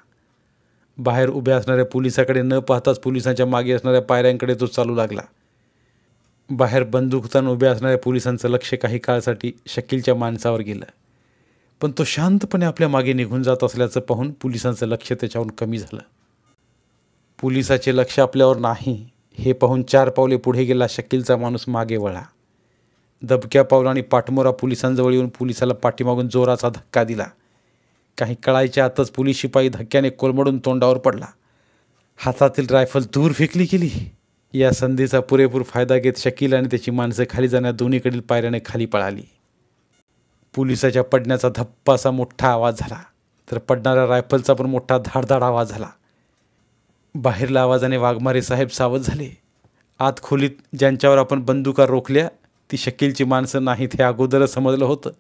बाहेर उभ्या असणाऱ्या पोलिसाकडे न पाहताच पोलिसांच्या मागे असणाऱ्या पायऱ्यांकडे तो चालू लागला. बाहेर बंदूक ताणून उभ्या असणाऱ्या पोलिसांचं लक्ष काही काळासाठी शकीलच्या माणसावर गेलं. पण तो शांतपणे आपल्या मागे निघून जात असल्याचं पाहून पोलिसांचं लक्ष त्याच्यावर कमी झालं. पोलिसाचे लक्ष आपल्यावर नाही हे पाहून 4 पावले पुढे गेला शकीलचा माणूस मागे वळला. दबक्या पावलांनी पाठमोरा पोलिसांजवळ येऊन पोलिसाला पाठीमागून जोराचा धक्का दिला. काही कळायच्या आतच पोलीस शिपाई धक्क्याने कोलमडून तोंडावर पडला. हातातील रायफल दूर फेकली गेली. या संधीचा पुरेपूर फायदा घेत शकील आणि त्याची माणसं खाली जाण्या दोन्हीकडील पायऱ्याने खाली पळाली. पोलिसाच्या पडण्याचा धप्पासा मोठा आवाज झाला तर पडणाऱ्या रायफलचा पण मोठा धाडधाड आवाज झाला. बाहेरल्या आवाजाने वाघमारे साहेब सावध झाले. आत खोलीत ज्यांच्यावर आपण बंदुका रोखल्या ती शकीलची माणसं नाहीत हे अगोदरच समजलं होतं.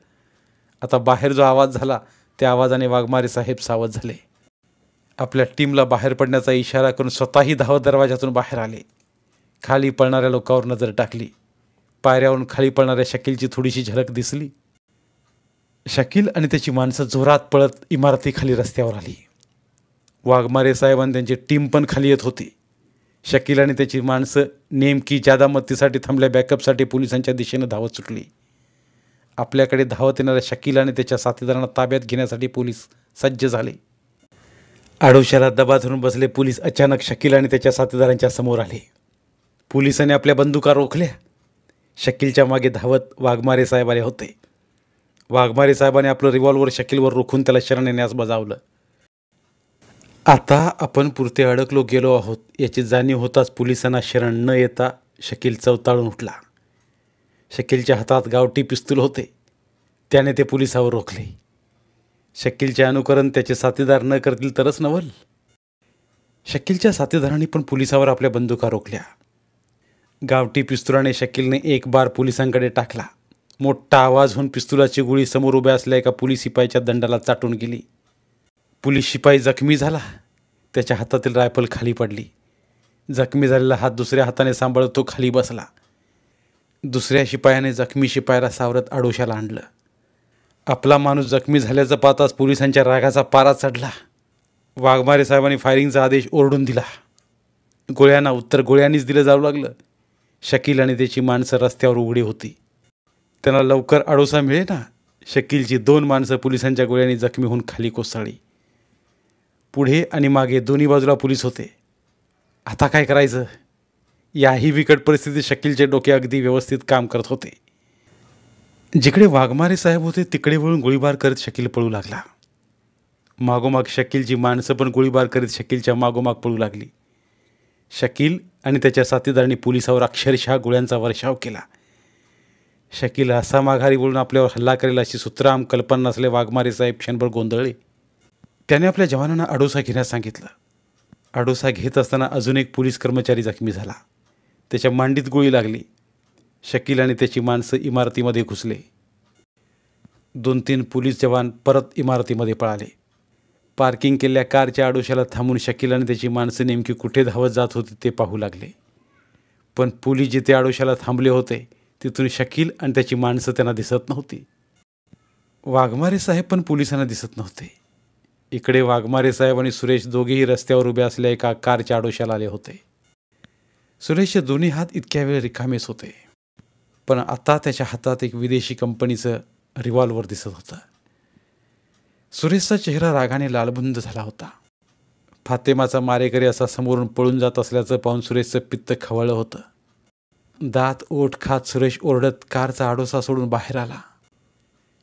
आता बाहेर जो आवाज झाला त्या आवाजाने वाघमारे साहेब सावध झाले. आपल्या टीमला बाहेर पडण्याचा इशारा करून स्वतःही धावत दरवाजातून बाहेर आले. खाली पळणाऱ्या लोकांवर नजर टाकली. पायऱ्यावरून खाली पळणाऱ्या शकीलची थोडीशी झलक दिसली. शकील आणि त्याची माणसं जोरात पळत इमारतीखाली रस्त्यावर आली. वाघमारे साहेब आणि त्यांची टीम पण खाली येत होती. शकील आणि त्याची माणसं नेमकी जादामत्तीसाठी थांबल्या बॅकअपसाठी पोलिसांच्या दिशेनं धावत सुटली. आपल्याकडे धावत येणाऱ्या शकील आणि त्याच्या साथीदारांना ताब्यात घेण्यासाठी पोलीस सज्ज झाले. आडोशाला दबा धरून बसले पोलीस अचानक शकील आणि त्याच्या साथीदारांच्या समोर आले. पोलिसांनी आपल्या बंदुका रोखल्या. शकीलच्या मागे धावत वाघमारे साहेब आले होते. वाघमारे साहेबांनी आपलं रिव्हॉल्वर शकीलवर रोखून त्याला शरण येण्यास बजावलं. आता आपण पुरते अडकलो गेलो आहोत याची जाणीव होताच पोलिसांना शरण न येता शकील चवताळून उठला. शकीलच्या हातात गावठी पिस्तूल होते. त्याने ते पोलिसावर रोखले. शकीलचे अनुकरण त्याचे साथीदार न करतील तरच नवल. शकीलच्या साथीदारांनी पण पोलिसावर आपल्या बंदुका रोखल्या. गावठी पिस्तुलाने शकीलने एक बार पोलिसांकडे टाकला. मोठा आवाज होऊन पिस्तुलाची गोळी समोर उभ्या असल्या एका पोलीस शिपाईच्या दंडाला चाटून गेली. पोलीस शिपाई जखमी झाला. त्याच्या हातातील रायफल खाली पडली. जखमी झालेला हात दुसऱ्या हाताने सांभाळत तो खाली बसला. दुसऱ्या शिपायाने जखमी शिपायाला सावरत आडोशाला आणलं. आपला माणूस जखमी झाल्याचं पाहताच पोलिसांच्या रागाचा पारा चढला. वाघमारे साहेबांनी फायरिंगचा आदेश ओरडून दिला. गोळ्यांना उत्तर गोळ्यांनीच दिलं जाऊ लागलं. शकील आणि त्याची माणसं रस्त्यावर उघडी होती. त्यांना लवकर आडोसा मिळेना. शकीलची 2 माणसं पोलिसांच्या गोळ्यांनी जखमी होऊन खाली कोसळली. पुढे आणि मागे दोन्ही बाजूला पोलीस होते. आता काय करायचं? याही बिकट परिस्थितीत शकीलचे डोके अगदी व्यवस्थित काम करत होते. जिकडे वाघमारे साहेब होते तिकडे वळून गोळीबार करत शकील पळू लागला. मागोमाग शकीलची माणसं पण गोळीबार करीत शकीलच्या मागोमाग पळू लागली. शकील आणि त्याच्या साथीदारांनी पोलिसावर अक्षरशः गोळ्यांचा वर्षाव केला. शकील असा माघारी वळून आपल्यावर हल्ला करेल अशी सुतराम कल्पना नसले वाघमारे साहेब क्षणभर गोंधळले. त्याने आपल्या जवानांना आडोसा घेण्यास सांगितलं. आडोसा घेत असताना अजून एक पोलीस कर्मचारी जखमी झाला. त्याच्या मांडीत गोळी लागली. शकील आणि त्याची माणसं इमारतीमध्ये घुसले. 2-3 पोलीस जवान परत इमारतीमध्ये पळाले. पार्किंग केलेल्या कारच्या आडोशाला थांबून शकील आणि त्याची माणसं नेमकी कुठे धावत जात होती ते पाहू लागले. पण पोलीस जिथे आडोशाला थांबले होते तिथून शकील आणि त्याची माणसं त्यांना दिसत नव्हती. वाघमारे साहेब पण पोलिसांना दिसत नव्हते. इकडे वाघमारे साहेब आणि सुरेश दोघेही रस्त्यावर उभे असलेल्या एका कारच्या आडोशाला आले होते. सुरेशचे दोन्ही हात इतक्या वेळ रिकामेच होते. पण आता त्याच्या हातात एक विदेशी कंपनीचं रिव्हॉल्वर दिसत होतं. सुरेशचा चेहरा रागाने लालबुंद झाला होता. फातेमाचा मारेकरी असा समोरून पळून जात असल्याचं पाहून सुरेशचं पित्त खवळलं होतं. दात ओठ खात सुरेश ओरडत कारचा आडोसा सोडून बाहेर आला.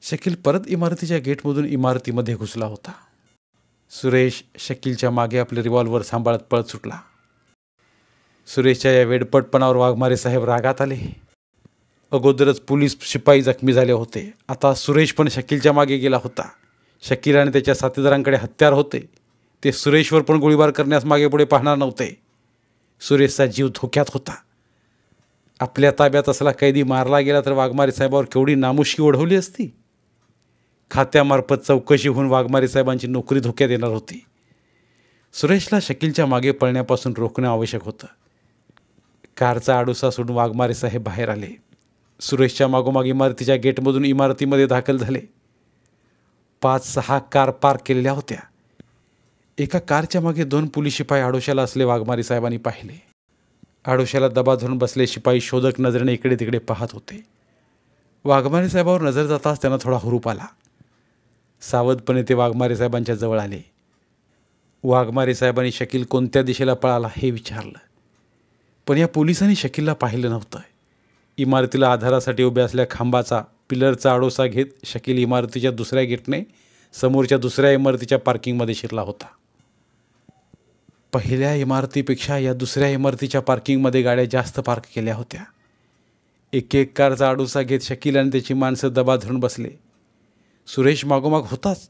शकील परत इमारतीच्या गेटमधून इमारतीमध्ये घुसला होता. सुरेश शकीलच्या मागे आपले रिव्हॉल्वर सांभाळत पळत सुटला. सुरेशच्या या वेडपटपणावर वाघमारे साहेब रागात आले. अगोदरच पोलीस शिपाई जखमी झाले होते. आता सुरेश पण शकीलच्या मागे गेला होता. शकील आणि त्याच्या साथीदारांकडे हत्यार होते. ते सुरेशवर पण गोळीबार करण्यास मागे पुढे पाहणार नव्हते. सुरेशचा जीव धोक्यात होता. आपल्या ताब्यात असला कैदी मारला गेला तर वाघमारे साहेबावर केवढी नामुष्की ओढवली असती. खात्यामार्फत चौकशी होऊन वाघमारे साहेबांची नोकरी धोक्यात येणार होती. सुरेशला शकीलच्या मागे पळण्यापासून रोखणं आवश्यक होतं. कारचा आडोसा सोडून वाघमारे साहेब बाहेर आले. सुरेशच्या मागोमाग इमारतीच्या गेटमधून इमारतीमध्ये दाखल झाले. 5-6 कार पार्क केलेल्या होत्या. एका कारच्या मागे 2 पोलीस शिपाई आडोशाला असले वाघमारे साहेबांनी पाहिले. आडोशाला दबा धरून बसले शिपाई शोधक नजरेने इकडे तिकडे पाहत होते. वाघमारे साहेबावर नजर जाताच त्यांना थोडा हुरूप आला. सावधपणे ते वाघमारे साहेबांच्या जवळ आले. वाघमारे साहेबांनी शकील कोणत्या दिशेला पळाला हे विचारलं. पण या पोलिसांनी शकीलला पाहिलं नव्हतं. इमारतीला आधारासाठी उभ्या असलेल्या खांबाचा पिलरचा आडोसा घेत शकील इमारतीच्या दुसऱ्या गेटने समोरच्या दुसऱ्या इमारतीच्या पार्किंगमध्ये शिरला होता. पहिल्या इमारतीपेक्षा या दुसऱ्या इमारतीच्या पार्किंगमध्ये गाड्या जास्त पार्क केल्या होत्या. एक कारचा आडोसा घेत शकील आणि त्याची माणसं दबा धरून बसले. सुरेश मागोमाग होताच.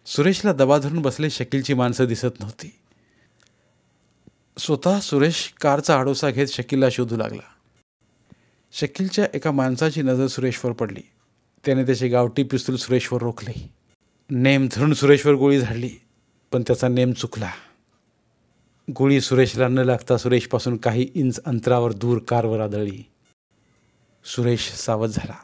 सुरेशला दबा धरून बसले शकीलची माणसं दिसत नव्हती. स्वतः सुरेश कारचा आडोसा घेत शकीलला शोधू लागला. शकीलच्या एका माणसाची नजर सुरेशवर पडली. त्याने त्याचे गावठी पिस्तूल सुरेशवर रोखले. नेम धरून सुरेशवर गोळी झाडली, पण त्याचा नेम चुकला. गोळी सुरेशला न लागता सुरेशपासून काही इंच अंतरावर दूर कारवर आदळली. सुरेश सावध झाला.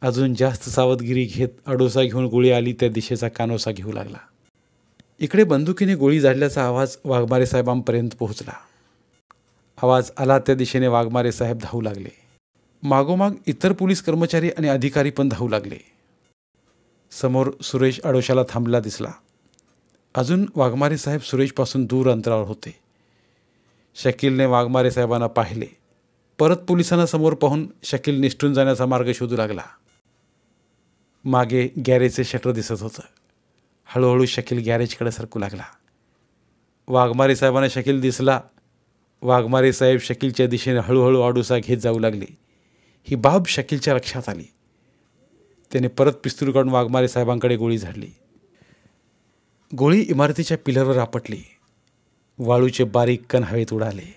अजून जास्त सावधगिरी घेत अडोसा घेऊन गोळी आली त्या दिशेचा कानोसा घेऊ लागला. इकडे बंदुकीने गोळी झाडल्याचा आवाज वाघमारे साहेबांपर्यंत पोहोचला. आवाज आला त्या दिशेने वाघमारे साहेब धावू लागले. मागोमाग इतर पोलीस कर्मचारी आणि अधिकारी पण धावू लागले. समोर सुरेश आडोशाला थांबला दिसला. अजून वाघमारे साहेब सुरेशपासून दूर अंतरावर होते. शकीलने वाघमारे साहेबांना पाहिले. परत पोलिसांना समोर पाहून शकील निसटून जाण्याचा मार्ग शोधू लागला. मागे गॅरेजचे शटर दिसत होतं. हळूहळू शकील गॅरेजकडे सरकू लागला. वाघमारे साहेबांना शकील दिसला. वाघमारे साहेब शकीलच्या दिशेने हळूहळू आडोसा घेत जाऊ लागले. ही बाब शकीलच्या लक्षात आली. त्याने परत पिस्तूल काढून वाघमारे साहेबांकडे गोळी झाडली. गोळी इमारतीच्या पिलरवर आपटली. वाळूचे बारीक कण हवेत उडाले.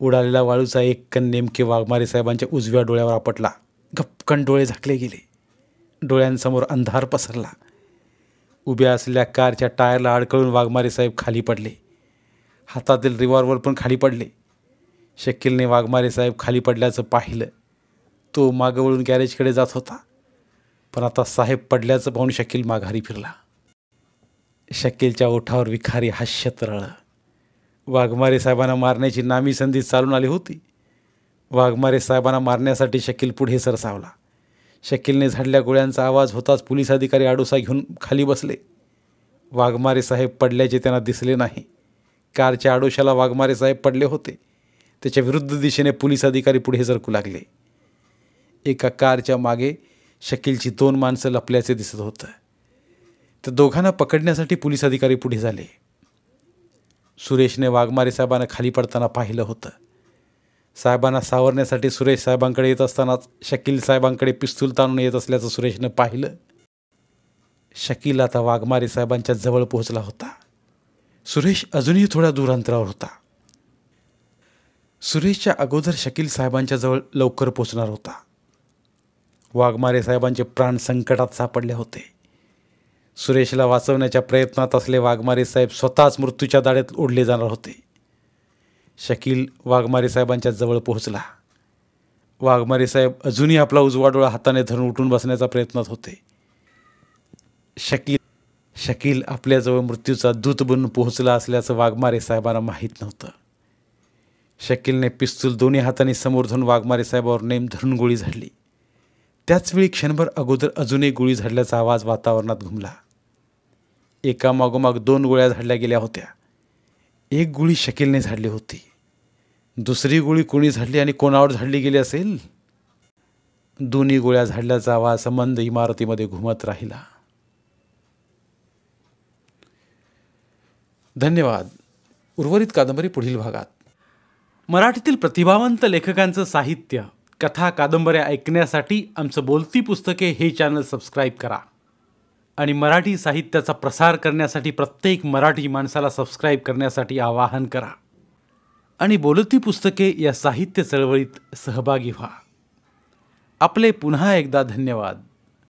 उडालेला वाळूचा एक कण नेमके वाघमारे साहेबांच्या उजव्या डोळ्यावर आपटला. गपकन डोळे झाकले गेले. डोळ्यांसमोर अंधार पसरला. उभ्या असलेल्या कारच्या टायरला अडकळून वाघमारे साहेब खाली पडले. हातातील रिव्हॉल्वर पण खाली पडले. शकीलने वाघमारे साहेब खाली पडल्याचं पाहिलं. तो मागं वळून गॅरेजकडे जात होता. पण आता साहेब पडल्याचं पाहून शकील माघारी फिरला. शकीलच्या ओठावर विखारी हास्य तरळलं. वाघमारे साहेबांना मारण्याची नामी संधी चालून आली होती. वाघमारे साहेबांना मारण्यासाठी शकील पुढे सरसावला. शकीलने झाडल्या गोळ्यांचा आवाज होताच पोलीस अधिकारी आडोसा घेऊन खाली बसले. वाघमारे साहेब पडल्याचे त्यांना दिसले नाही. कारच्या आडोशाला वाघमारे साहेब पडले होते. त्याच्या विरुद्ध दिशेने पोलीस अधिकारी पुढे सरकू लागले. एका कारच्या मागे शकीलची 2 माणसं लपल्याचे दिसत होतं. त्या दोघांना पकडण्यासाठी पोलीस अधिकारी पुढे झाले. सुरेशने वाघमारे साहेबांना खाली पडताना पाहिलं होतं. साहेबांना सावरण्यासाठी सुरेश साहेबांकडे येत असतानाच शकील साहेबांकडे पिस्तूल ताणून येत असल्याचं सुरेशनं पाहिलं. शकील आता वाघमारे साहेबांच्या जवळ पोहोचला होता. सुरेश अजूनही थोड्या दूर अंतरावर होता. सुरेशच्या अगोदर शकील साहेबांच्या जवळ लवकर पोहोचणार होता. वाघमारे साहेबांचे प्राण संकटात सापडले होते. सुरेशला वाचवण्याच्या प्रयत्नात असले वाघमारे साहेब स्वतःच मृत्यूच्या दाढेत ओढले जाणार होते. शकील वाघमारे साहेबांच्या जवळ पोहोचला. वाघमारे साहेब अजूनही आपला उजवा डोळा हाताने धरून उठून बसण्याचा प्रयत्नात होते. शकील आपल्याजवळ मृत्यूचा दूत बनून पोहोचला असल्याचं वाघमारे साहेबांना माहीत नव्हतं. शकीलने पिस्तूल दोन्ही हातांनी समोर धरून वाघमारे साहेबावर नेम धरून गोळी झाडली. त्याचवेळी क्षणभर अगोदर अजूनही गोळी झाडल्याचा आवाज वातावरणात घुमला. एका मागोमाग 2 गोळ्या झाडल्या गेल्या होत्या. एक गोळी शकीलने झाडली होती. दुसरी गोळी कोणी झाडली आणि कोणावर झाडली गेली असेल? दोन्ही गोळ्या झाडल्याचा आवाज संबंध इमारतीमध्ये घुमत राहिला. धन्यवाद. उर्वरित कादंबरी पुढील भागात. मराठीतील प्रतिभावंत लेखकांचं साहित्य, कथा, कादंबऱ्या ऐकण्यासाठी आमचं बोलती पुस्तके हे चॅनल सबस्क्राईब करा आणि मराठी साहित्याचा प्रसार करण्यासाठी प्रत्येक मराठी माणसाला सबस्क्राईब करण्यासाठी आवाहन करा आणि बोलती पुस्तके या साहित्य चळवळीत सहभागी व्हा. आपले पुन्हा एकदा धन्यवाद.